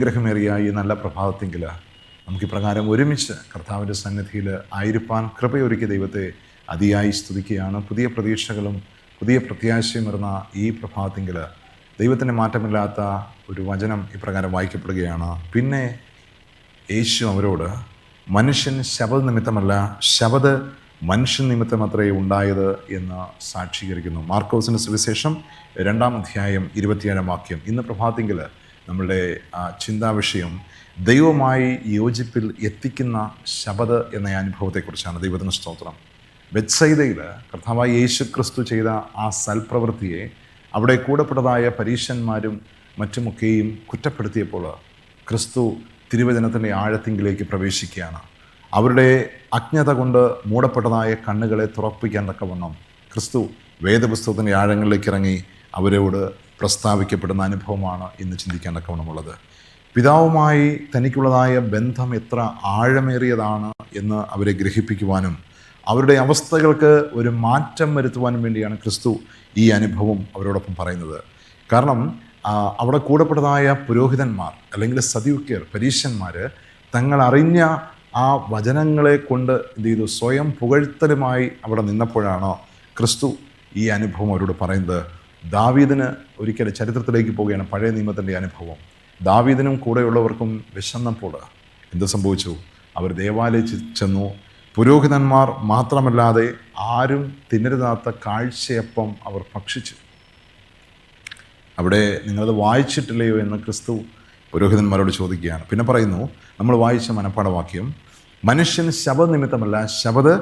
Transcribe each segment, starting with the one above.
അനുഗ്രഹമേറിയ ഈ നല്ല പ്രഭാതത്തെങ്കിൽ നമുക്കിപ്രകാരം ഒരുമിച്ച് കർത്താവിൻ്റെ സന്നിധിയിൽ ആയിരിക്കാൻ കൃപയൊരുക്കിയ ദൈവത്തെ അതിയായി സ്തുതിക്കുകയാണ്. പുതിയ പ്രതീക്ഷകളും പുതിയ പ്രത്യാശയും വരുന്ന ഈ പ്രഭാതത്തെങ്കിൽ ദൈവത്തിൻ്റെ മാറ്റമില്ലാത്ത ഒരു വചനം ഇപ്രകാരം വായിക്കപ്പെടുകയാണ്. പിന്നെ യേശു അവരോട്, മനുഷ്യൻ ശബത് നിമിത്തമല്ല, ശബത് മനുഷ്യൻ നിമിത്തമത്രേ ഉണ്ടായത് എന്ന് സാക്ഷീകരിക്കുന്നു. മാർക്കോസിൻ്റെ സുവിശേഷം 2-ാം അധ്യായം 27-ാം വാക്യം. ഇന്ന് പ്രഭാതത്തെങ്കിൽ നമ്മളുടെ ചിന്താവിഷയം ദൈവവുമായി യോജിപ്പിൽ എത്തിക്കുന്ന ശബത് എന്ന അനുഭവത്തെക്കുറിച്ചാണ്. ദൈവത്തിന് സ്തോത്രം. ബെത്സയിദയിൽ കർത്താവായ യേശു ക്രിസ്തു ചെയ്ത ആ സൽപ്രവൃത്തിയെ അവിടെ കൂടപ്പെട്ടതായ പരീശന്മാരും മറ്റുമൊക്കെയും കുറ്റപ്പെടുത്തിയപ്പോൾ ക്രിസ്തു തിരുവചനത്തിൻ്റെ ആഴത്തിങ്കിലേക്ക് പ്രവേശിക്കുകയാണ്. അവരുടെ അജ്ഞത കൊണ്ട് മൂടപ്പെട്ടതായ കണ്ണുകളെ തുറപ്പിക്കാൻ തക്കവണ്ണം ക്രിസ്തു വേദപുസ്തകത്തിൻ്റെ ആഴങ്ങളിലേക്ക് ഇറങ്ങി അവരോട് പ്രസ്താവിക്കപ്പെടുന്ന അനുഭവമാണ് ഇന്ന് ചിന്തിക്കാൻ തക്കവണ്ണമുള്ളത്. പിതാവുമായി തനിക്കുള്ളതായ ബന്ധം എത്ര ആഴമേറിയതാണ് എന്ന് അവരെ ഗ്രഹിപ്പിക്കുവാനും അവരുടെ അവസ്ഥകൾക്ക് ഒരു മാറ്റം വരുത്തുവാനും വേണ്ടിയാണ് ക്രിസ്തു ഈ അനുഭവം അവരോടൊപ്പം പറയുന്നത്. കാരണം അവിടെ കൂടപ്പെട്ടതായ പുരോഹിതന്മാർ അല്ലെങ്കിൽ സദൂക്യർ, പരീശന്മാർ തങ്ങൾ അറിഞ്ഞ ആ വചനങ്ങളെ കൊണ്ട് എന്ത് ചെയ്തു? സ്വയം പുകഴ്ത്തലുമായി അവിടെ നിന്നപ്പോഴാണ് ക്രിസ്തു ഈ അനുഭവം അവരോട് പറയുന്നത്. ദാവീദിന് ഒരിക്കൽ ചരിത്രത്തിലേക്ക് പോവുകയാണ് പഴയ നിയമത്തിൻ്റെ അനുഭവം. ദാവീദിനും കൂടെയുള്ളവർക്കും വിശന്നപ്പോൾ എന്ത് സംഭവിച്ചു? അവർ ദേവാലയത്തിൽ ചെന്നു. പുരോഹിതന്മാർ മാത്രമല്ലാതെ ആരും തിന്നരുതാത്ത കാഴ്ചയപ്പം അവർ ഭക്ഷിച്ചു. അവിടെ നിങ്ങളത് വായിച്ചിട്ടില്ലയോ എന്ന് ക്രിസ്തു പുരോഹിതന്മാരോട് ചോദിക്കുകയാണ്. പിന്നെ പറയുന്നു, നമ്മൾ വായിച്ച മനപ്പാഠവാക്യം, മനുഷ്യൻ ശബത് നിമിത്തമല്ല, ശബത്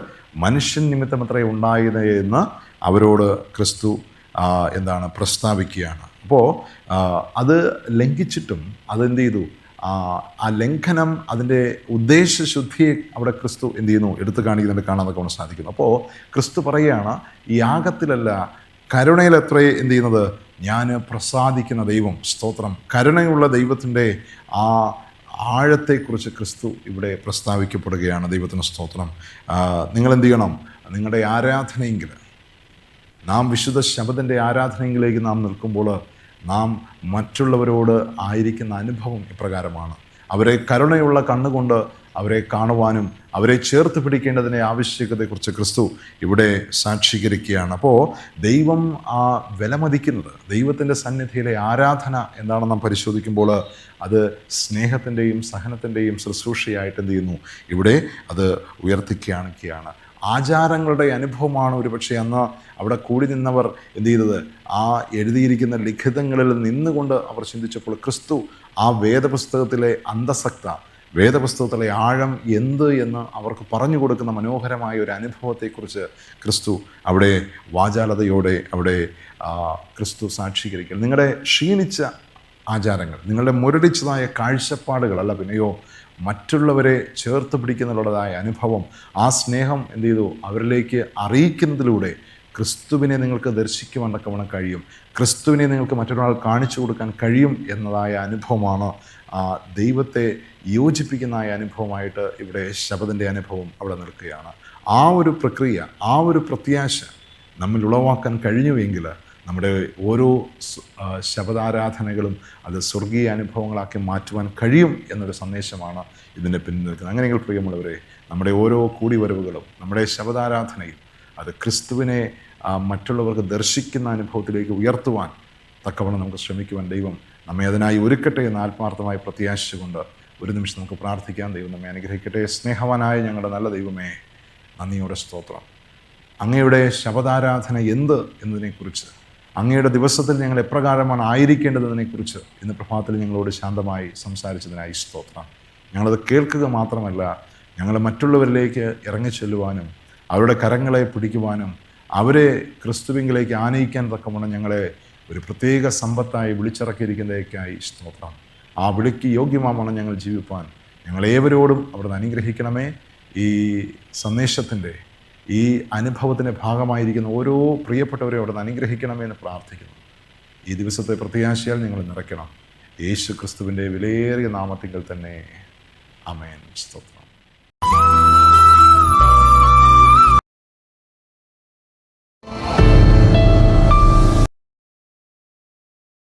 മനുഷ്യൻ നിമിത്തമത്രേ ഉണ്ടായത് എന്ന് അവരോട് ക്രിസ്തു പ്രസ്താവിക്കുകയാണ്. അപ്പോൾ അത് ലംഘിച്ചിട്ടും അതെന്ത് ചെയ്തു? ആ ലംഘനം അതിൻ്റെ ഉദ്ദേശശുദ്ധിയെ അവിടെ ക്രിസ്തു എന്ത് ചെയ്യുന്നു? എടുത്തു കാണിക്കുന്നുണ്ട്, കാണാനൊക്കെ കൊണ്ട് സാധിക്കുന്നു. അപ്പോൾ ക്രിസ്തു പറയുകയാണ്, യാഗത്തിലല്ല കരുണയിലത്രേ എന്ത് ചെയ്യുന്നത്? ഞാൻ പ്രസാദിക്കുന്ന ദൈവം. സ്തോത്രം. കരുണയുള്ള ദൈവത്തിൻ്റെ ആ ആഴത്തെക്കുറിച്ച് ക്രിസ്തു ഇവിടെ പ്രസ്താവിക്കപ്പെടുകയാണ്. ദൈവത്തിന് സ്തോത്രം. നിങ്ങളെന്ത് ചെയ്യണം? നിങ്ങളുടെ ആരാധനയെങ്കിൽ, നാം വിശുദ്ധ ശബത്തിൻ്റെ ആരാധനയിലേക്ക് നാം നിൽക്കുമ്പോൾ നാം മറ്റുള്ളവരോട് ആയിരിക്കുന്ന അനുഭവം ഇപ്രകാരമാണ്. അവരെ കരുണയുള്ള കണ്ണുകൊണ്ട് അവരെ കാണുവാനും അവരെ ചേർത്ത് പിടിക്കേണ്ടതിൻ്റെ ആവശ്യകതയെക്കുറിച്ച് ക്രിസ്തു ഇവിടെ സാക്ഷീകരിക്കുകയാണ്. അപ്പോൾ ദൈവം വിലമതിക്കുന്നത്, ദൈവത്തിൻ്റെ സന്നിധിയിലെ ആരാധന എന്താണെന്ന് നാം പരിശോധിക്കുമ്പോൾ അത് സ്നേഹത്തിൻ്റെയും സഹനത്തിൻ്റെയും ശുശ്രൂഷയായിട്ട് എന്ത് ചെയ്യുന്നു? ഇവിടെ അത് ഉയർത്തിക്കാണിക്കുകയാണ്. ആചാരങ്ങളുടെ അനുഭവമാണ് ഒരുപക്ഷെ അന്ന് അവിടെ കൂടി നിന്നവർ എന്ത് ചെയ്തത്? ആ എഴുതിയിരിക്കുന്ന ലിഖിതങ്ങളിൽ നിന്നുകൊണ്ട് അവർ ചിന്തിച്ചപ്പോൾ ക്രിസ്തു ആ വേദപുസ്തകത്തിലെ അന്തസത്ത, വേദപുസ്തകത്തിലെ ആഴം എന്ത് എന്ന് അവർക്ക് പറഞ്ഞു കൊടുക്കുന്ന മനോഹരമായ ഒരു അനുഭവത്തെക്കുറിച്ച് ക്രിസ്തു അവിടെ വാചാലതയോടെ അവിടെ ക്രിസ്തു സാക്ഷീകരിക്കുക. നിങ്ങളുടെ ക്ഷീണിച്ച ആചാരങ്ങൾ, നിങ്ങളുടെ മുരടിച്ചതായ കാഴ്ചപ്പാടുകളല്ല, പിന്നെയോ മറ്റുള്ളവരെ ചേർത്ത് പിടിക്കുന്നുള്ളതായ അനുഭവം, ആ സ്നേഹം എന്ത് ചെയ്തു? അവരിലേക്ക് അറിയിക്കുന്നതിലൂടെ ക്രിസ്തുവിനെ നിങ്ങൾക്ക് ദർശിക്കുവാൻ തക്കവണ്ണം കഴിയും, ക്രിസ്തുവിനെ നിങ്ങൾക്ക് മറ്റൊരാൾ കാണിച്ചു കൊടുക്കാൻ കഴിയും എന്നതായ അനുഭവമാണ് ദൈവത്തെ യോജിപ്പിക്കുന്ന അനുഭവമായിട്ട് ഇവിടെ ശബത്തിൻ്റെ അനുഭവം അവിടെ നിൽക്കുകയാണ്. ആ ഒരു പ്രക്രിയ, ആ ഒരു പ്രത്യാശ നമ്മിൽ ഉളവാക്കാൻ കഴിഞ്ഞുവെങ്കിൽ നമ്മുടെ ഓരോ ശബദാരാധനകളും അത് സ്വർഗീയ അനുഭവങ്ങളാക്കി മാറ്റുവാൻ കഴിയും എന്നൊരു സന്ദേശമാണ് ഇതിൻ്റെ പിന്നിൽ നിൽക്കുന്നത്. അങ്ങനെയെങ്കിൽ പ്രിയമുള്ളവരെ, നമ്മുടെ ഓരോ കൂടിവരവുകളും നമ്മുടെ ശബദാരാധനയും അത് ക്രിസ്തുവിനെ മറ്റുള്ളവർക്ക് ദർശിക്കുന്ന അനുഭവത്തിലേക്ക് ഉയർത്തുവാൻ തക്കവണ്ണം നമുക്ക് ശ്രമിക്കുവാൻ ദൈവം നമ്മെ അതിനായി ഒരുക്കട്ടെ എന്ന് ആത്മാർത്ഥമായി പ്രത്യാശിച്ചുകൊണ്ട് ഒരു നിമിഷം നമുക്ക് പ്രാർത്ഥിക്കാം. ദൈവം നമ്മെ അനുഗ്രഹിക്കട്ടെ. സ്നേഹവാനായ ഞങ്ങളുടെ നല്ല ദൈവമേ, നന്ദിയോടെ സ്തോത്രം. അങ്ങയുടെ ശബദാരാധന എന്ത് എന്നതിനെക്കുറിച്ച്, അങ്ങയുടെ ദിവസത്തിൽ ഞങ്ങൾ എപ്രകാരമാണ് ആയിരിക്കേണ്ടതിനെക്കുറിച്ച് ഇന്ന് പ്രഭാതത്തിൽ ഞങ്ങളോട് ശാന്തമായി സംസാരിച്ചതിനായി സ്തോത്രം. ഞങ്ങളത് കേൾക്കുക മാത്രമല്ല, ഞങ്ങൾ മറ്റുള്ളവരിലേക്ക് ഇറങ്ങിച്ചെല്ലുവാനും അവരുടെ കരങ്ങളെ പിടിക്കുവാനും അവരെ ക്രിസ്തുവിങ്കിലേക്ക് ആനയിക്കാൻ തക്കവണ്ണം ഞങ്ങളെ ഒരു പ്രത്യേക സമ്പത്തായി വിളിച്ചിറക്കിയിരിക്കുന്നതിലേക്കായി സ്തോത്രം. ആ വിളിക്ക് യോഗ്യമാവണം ഞങ്ങൾ ജീവിപ്പാൻ ഞങ്ങളേവരോടും അവിടുന്ന് അനുഗ്രഹിക്കണമേ. ഈ സന്ദേശത്തിൻ്റെ ഈ അനുഭവത്തിൻ്റെ ഭാഗമായിരിക്കുന്ന ഓരോ പ്രിയപ്പെട്ടവരെ അവിടുന്ന് അനുഗ്രഹിക്കണമേ എന്ന് പ്രാർത്ഥിക്കുന്നു. ഈ ദിവസത്തെ പ്രത്യാശയാൽ നിങ്ങൾ നിറയ്ക്കണം. യേശു ക്രിസ്തുവിൻ്റെ വിലയേറിയ നാമത്തിൽ തന്നെ ആമേൻ. സ്തോത്രം.